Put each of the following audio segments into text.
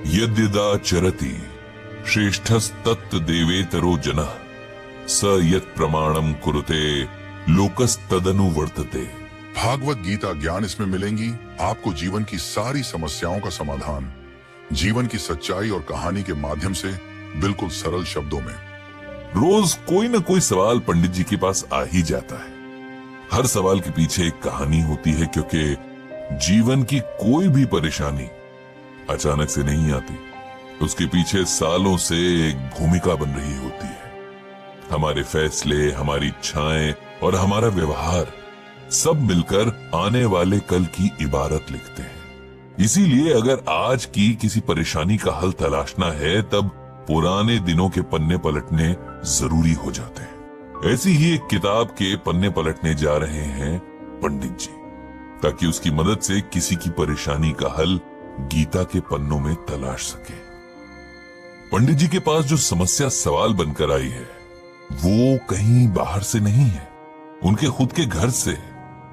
यद्यदा चरति श्रेष्ठस्तत् देवेतरो जनः स यत् प्रमाणम कुरुते लोकस्तदनुवर्तते। भागवत गीता ज्ञान इसमें मिलेंगी आपको जीवन की सारी समस्याओं का समाधान, जीवन की सच्चाई और कहानी के माध्यम से बिल्कुल सरल शब्दों में। रोज कोई ना कोई सवाल पंडित जी के पास आ ही जाता है। हर सवाल के पीछे एक कहानी होती है, क्योंकि जीवन की कोई भी परेशानी अचानक से नहीं आती। उसके पीछे सालों से एक भूमिका बन रही होती है। हमारे फैसले, हमारी इच्छाएं और हमारा व्यवहार सब मिलकर आने वाले कल की इबारत लिखते हैं। इसीलिए अगर आज की किसी परेशानी का हल तलाशना है, तब पुराने दिनों के पन्ने पलटने जरूरी हो जाते हैं। ऐसी ही एक किताब के पन्ने पलटने जा रहे हैं पंडित जी, ताकि उसकी मदद से किसी की परेशानी का हल गीता के पन्नों में तलाश सके। पंडित जी के पास जो समस्या सवाल बनकर आई है, वो कहीं बाहर से नहीं है, उनके खुद के घर से,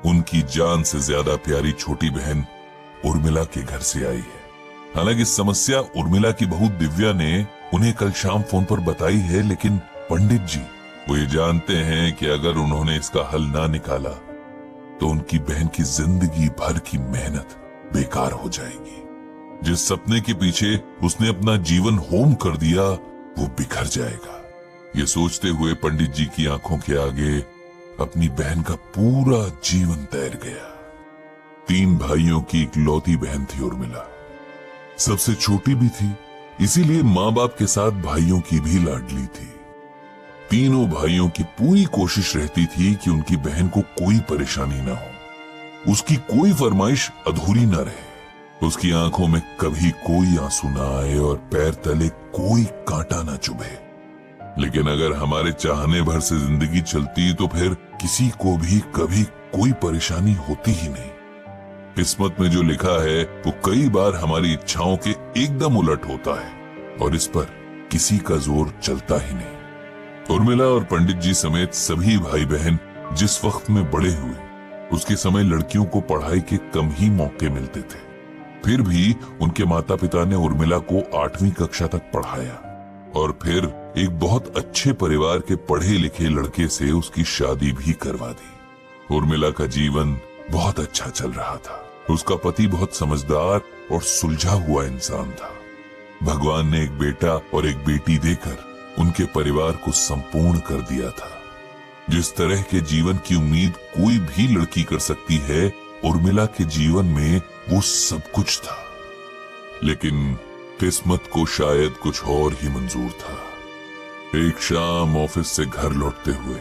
उनकी जान से ज्यादा प्यारी छोटी बहन उर्मिला के घर से आई है। हालांकि समस्या उर्मिला की बहू दिव्या ने उन्हें कल शाम फोन पर बताई है, लेकिन पंडित जी वो ये जानते हैं कि अगर उन्होंने इसका हल ना निकाला तो उनकी बहन की जिंदगी भर की मेहनत बेकार हो जाएगी। जिस सपने के पीछे उसने अपना जीवन होम कर दिया, वो बिखर जाएगा। ये सोचते हुए पंडित जी की आंखों के आगे अपनी बहन का पूरा जीवन तैर गया। 3 भाइयों की इकलौती बहन थी उर्मिला, सबसे छोटी भी थी, इसीलिए माँ बाप के साथ भाइयों की भी लाडली थी। तीनों भाइयों की पूरी कोशिश रहती थी कि उनकी बहन को कोई परेशानी ना हो, उसकी कोई फरमाइश अधूरी ना रहे, उसकी आंखों में कभी कोई आंसू ना आए और पैर तले कोई कांटा ना चुभे। लेकिन अगर हमारे चाहने भर से जिंदगी चलती तो फिर किसी को भी कभी कोई परेशानी होती ही नहीं। किस्मत में जो लिखा है वो कई बार हमारी इच्छाओं के एकदम उलट होता है, और इस पर किसी का जोर चलता ही नहीं। उर्मिला और पंडित जी समेत सभी भाई बहन जिस वक्त में बड़े हुए, उसके समय लड़कियों को पढ़ाई के कम ही मौके मिलते थे। फिर भी उनके माता पिता ने उर्मिला को 8वीं कक्षा तक पढ़ाया और फिर एक बहुत अच्छे परिवार के पढ़े लिखे लड़के से उसकी शादी भी करवा दी। उर्मिला का जीवन बहुत अच्छा चल रहा था। उसका पति बहुत समझदार और सुलझा हुआ इंसान था। भगवान ने एक बेटा और एक बेटी देकर उनके परिवार को संपूर्ण कर दिया था। जिस तरह के जीवन की उम्मीद कोई भी लड़की कर सकती है, उर्मिला के जीवन में वो सब कुछ था। लेकिन किस्मत को शायद कुछ और ही मंजूर था। एक शाम ऑफिस से घर लौटते हुए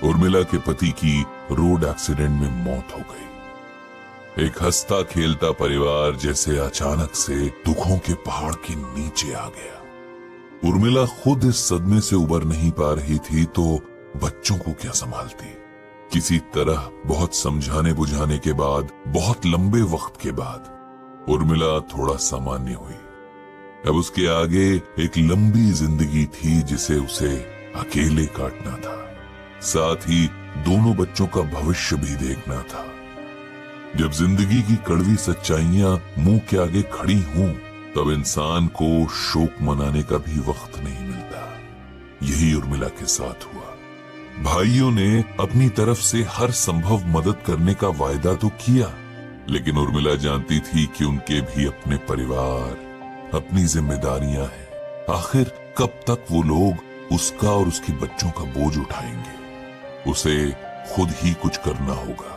उर्मिला के पति की रोड एक्सीडेंट में मौत हो गई। एक हंसता खेलता परिवार जैसे अचानक से दुखों के पहाड़ के नीचे आ गया। उर्मिला खुद इस सदमे से उबर नहीं पा रही थी, तो बच्चों को क्या संभालती। किसी तरह बहुत समझाने बुझाने के बाद, बहुत लंबे वक्त के बाद उर्मिला थोड़ा सामान्य हुई। अब उसके आगे एक लंबी जिंदगी थी जिसे उसे अकेले काटना था। साथ ही दोनों बच्चों का भविष्य भी देखना था। जब जिंदगी की कड़वी सच्चाइयां मुंह के आगे खड़ी हों, तब इंसान को शोक मनाने का भी वक्त नहीं मिलता। यही उर्मिला के साथ हुआ। भाइयों ने अपनी तरफ से हर संभव मदद करने का वायदा तो किया, लेकिन उर्मिला जानती थी कि उनके भी अपने परिवार, अपनी जिम्मेदारियां हैं। आखिर कब तक वो लोग उसका और उसके बच्चों का बोझ उठाएंगे। उसे खुद ही कुछ करना होगा।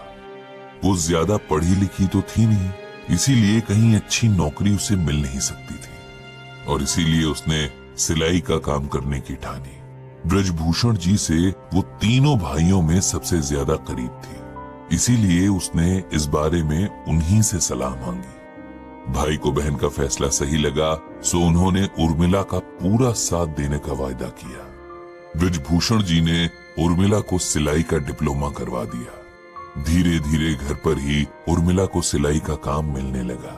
वो ज्यादा पढ़ी लिखी तो थी नहीं, इसीलिए कहीं अच्छी नौकरी उसे मिल नहीं सकती थी, और इसीलिए उसने सिलाई का काम करने की ठानी। ब्रजभूषण जी से वो तीनों भाइयों में सबसे ज्यादा करीब थी, इसीलिए उसने इस बारे में उन्हीं से सलाह मांगी। भाई को बहन का फैसला सही लगा, सो उन्होंने उर्मिला का पूरा साथ देने का वायदा किया। ब्रजभूषण जी ने उर्मिला को सिलाई का डिप्लोमा करवा दिया। धीरे धीरे घर पर ही उर्मिला को सिलाई का काम मिलने लगा।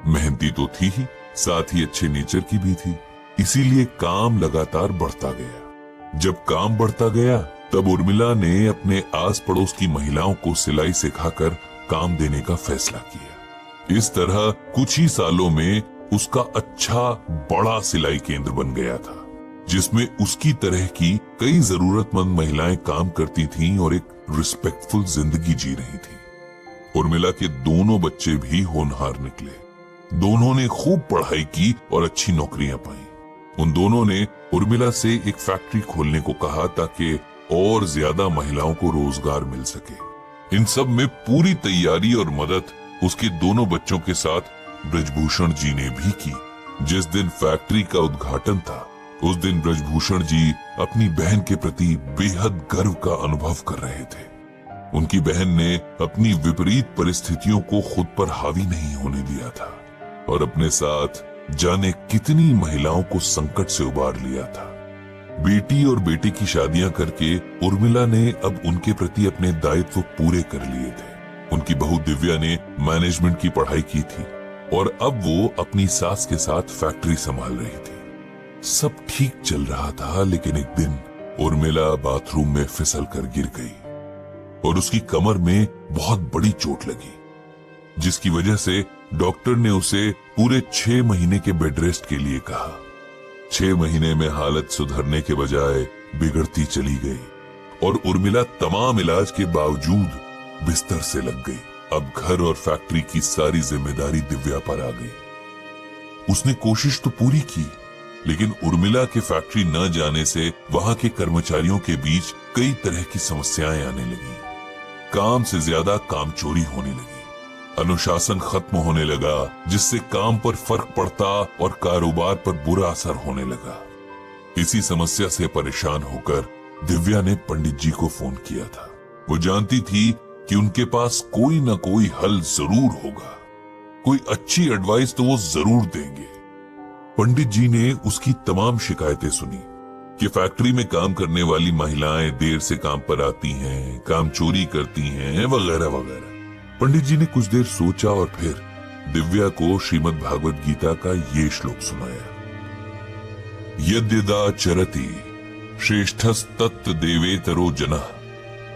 मेहनती तो थी ही, साथ ही अच्छे नेचर की भी थी, इसीलिए काम लगातार बढ़ता गया। जब काम बढ़ता गया, तब उर्मिला ने अपने आस पड़ोस की महिलाओं को सिलाई सिखाकर काम देने का फैसला किया। इस तरह कुछ ही सालों में उसका अच्छा बड़ा सिलाई केंद्र बन गया था, जिसमें उसकी तरह की कई जरूरतमंद महिलाएं काम करती थीं और एक रिस्पेक्टफुल जिंदगी जी रही थी। उर्मिला के दोनों बच्चे भी होनहार निकले। दोनों ने खूब पढ़ाई की और अच्छी नौकरियां पाई। उन दोनों ने उर्मिला से एक फैक्ट्री खोलने को कहा ताकि और ज्यादा महिलाओं को रोजगार मिल सके। इन सब में पूरी तैयारी और मदद उसके दोनों बच्चों के साथ ब्रजभूषण जी ने भी की। जिस दिन फैक्ट्री का उद्घाटन था, उस दिन ब्रजभूषण जी अपनी बहन के प्रति बेहद गर्व का अनुभव कर रहे थे। उनकी बहन ने अपनी विपरीत परिस्थितियों को खुद पर हावी नहीं होने दिया था और अपने साथ जाने कितनी महिलाओं को संकट से उबार लिया था। बेटी और बेटे की शादियां करके उर्मिला ने अब उनके प्रति अपने दायित्व पूरे कर लिए थे। उनकी बहू दिव्या ने मैनेजमेंट की पढ़ाई की थी और अब वो अपनी सास के साथ फैक्ट्री संभाल रही थी। सब ठीक चल रहा था, लेकिन एक दिन उर्मिला बाथरूम में फिसल कर गिर गई और उसकी कमर में बहुत बड़ी चोट लगी, जिसकी वजह से डॉक्टर ने उसे पूरे 6 महीने के बेड रेस्ट के लिए कहा। 6 महीने में हालत सुधरने के बजाय बिगड़ती चली गई और उर्मिला तमाम इलाज के बावजूद बिस्तर से लग गई। अब घर और फैक्ट्री की सारी जिम्मेदारी दिव्या पर आ गई। उसने कोशिश तो पूरी की, लेकिन उर्मिला के फैक्ट्री न जाने से वहां के कर्मचारियों के बीच कई तरह की समस्याएं आने लगी। काम से ज्यादा काम चोरी होने लगी, अनुशासन खत्म होने लगा, जिससे काम पर फर्क पड़ता और कारोबार पर बुरा असर होने लगा। इसी समस्या से परेशान होकर दिव्या ने पंडित जी को फोन किया था। वो जानती थी कि उनके पास कोई ना कोई हल जरूर होगा, कोई अच्छी एडवाइस तो वो जरूर देंगे। पंडित जी ने उसकी तमाम शिकायतें सुनी कि फैक्ट्री में काम करने वाली महिलाएं देर से काम पर आती हैं, काम चोरी करती हैं, वगैरह वगैरह। पंडित जी ने कुछ देर सोचा और फिर दिव्या को श्रीमद् भागवत गीता का ये श्लोक सुनाया। यद्यदा चरति श्रेष्ठस्तत् देवेतरो जनः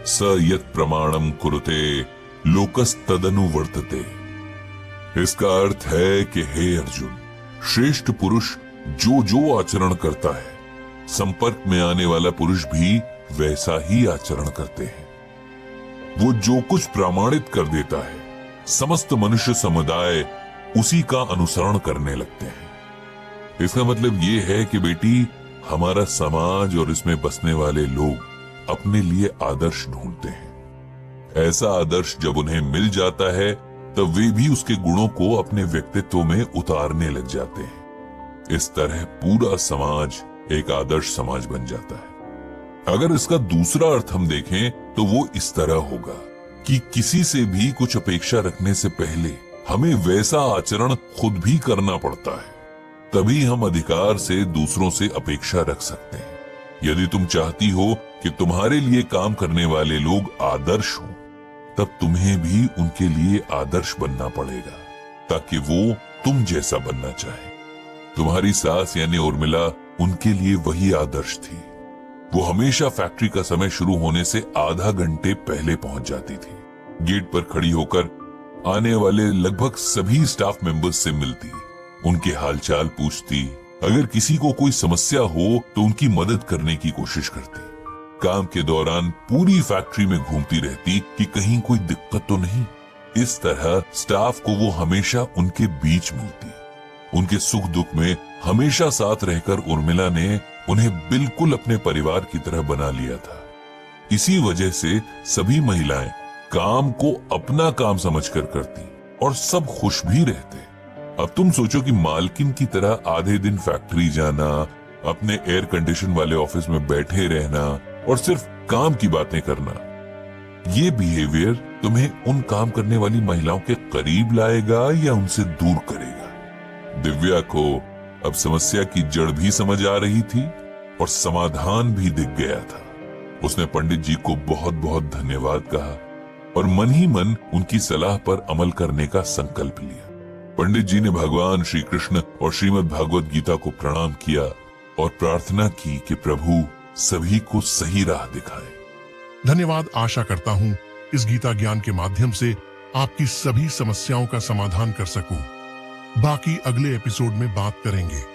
स यत् प्रमाणम कुरुते लोकस्तदनुवर्तते। इसका अर्थ है कि हे अर्जुन, श्रेष्ठ पुरुष जो जो आचरण करता है, संपर्क में आने वाला पुरुष भी वैसा ही आचरण करते हैं। वो जो कुछ प्रमाणित कर देता है, समस्त मनुष्य समुदाय उसी का अनुसरण करने लगते हैं। इसका मतलब ये है कि बेटी, हमारा समाज और इसमें बसने वाले लोग अपने लिए आदर्श ढूंढते हैं। ऐसा आदर्श जब उन्हें मिल जाता है, तब वे भी उसके गुणों को अपने व्यक्तित्व में उतारने लग जाते हैं। इस तरह पूरा समाज एक आदर्श समाज बन जाता है। अगर इसका दूसरा अर्थ हम देखें तो वो इस तरह होगा कि किसी से भी कुछ अपेक्षा रखने से पहले हमें वैसा आचरण खुद भी करना पड़ता है, तभी हम अधिकार से दूसरों से अपेक्षा रख सकते हैं। यदि तुम चाहती हो कि तुम्हारे लिए काम करने वाले लोग आदर्श हों, तब तुम्हें भी उनके लिए आदर्श बनना पड़ेगा, ताकि वो तुम जैसा बनना चाहे। तुम्हारी सास यानी उर्मिला उनके लिए वही आदर्श थी। वो हमेशा फैक्ट्री का समय शुरू होने से आधा घंटे पहले पहुंच जाती थी। गेट पर खड़ी होकर आने वाले लगभग सभी स्टाफ मेंबर्स से मिलती, उनके हालचाल पूछती, अगर किसी को कोई समस्या हो तो उनकी मदद करने की कोशिश करती। काम के दौरान पूरी फैक्ट्री में घूमती रहती कि कहीं कोई दिक्कत तो नहीं। इस तरह स्टाफ को वो हमेशा उनके बीच मिलती। उनके सुख दुख में हमेशा साथ रहकर उर्मिला ने उन्हें बिल्कुल अपने परिवार की तरह बना लिया था। इसी वजह से सभी महिलाएं काम को अपना काम समझकर करती और सब खुश भी रहते। अब तुम सोचो कि मालकिन की तरह आधे दिन फैक्ट्री जाना, अपने एयर कंडीशन वाले ऑफिस में बैठे रहना और सिर्फ काम की बातें करना, ये बिहेवियर तुम्हें उन काम करने वाली महिलाओं के करीब लाएगा या उनसे दूर करेगा? दिव्या को अब समस्या की जड़ भी समझ आ रही थी और समाधान भी दिख गया था। उसने पंडित जी को बहुत बहुत धन्यवाद कहा और मन ही मन उनकी सलाह पर अमल करने का संकल्प लिया। पंडित जी ने भगवान श्री कृष्ण और श्रीमद् भागवत गीता को प्रणाम किया और प्रार्थना की कि प्रभु सभी को सही राह दिखाए। धन्यवाद। आशा करता हूँ इस गीता ज्ञान के माध्यम से आपकी सभी समस्याओं का समाधान कर सकूं। बाकी अगले एपिसोड में बात करेंगे।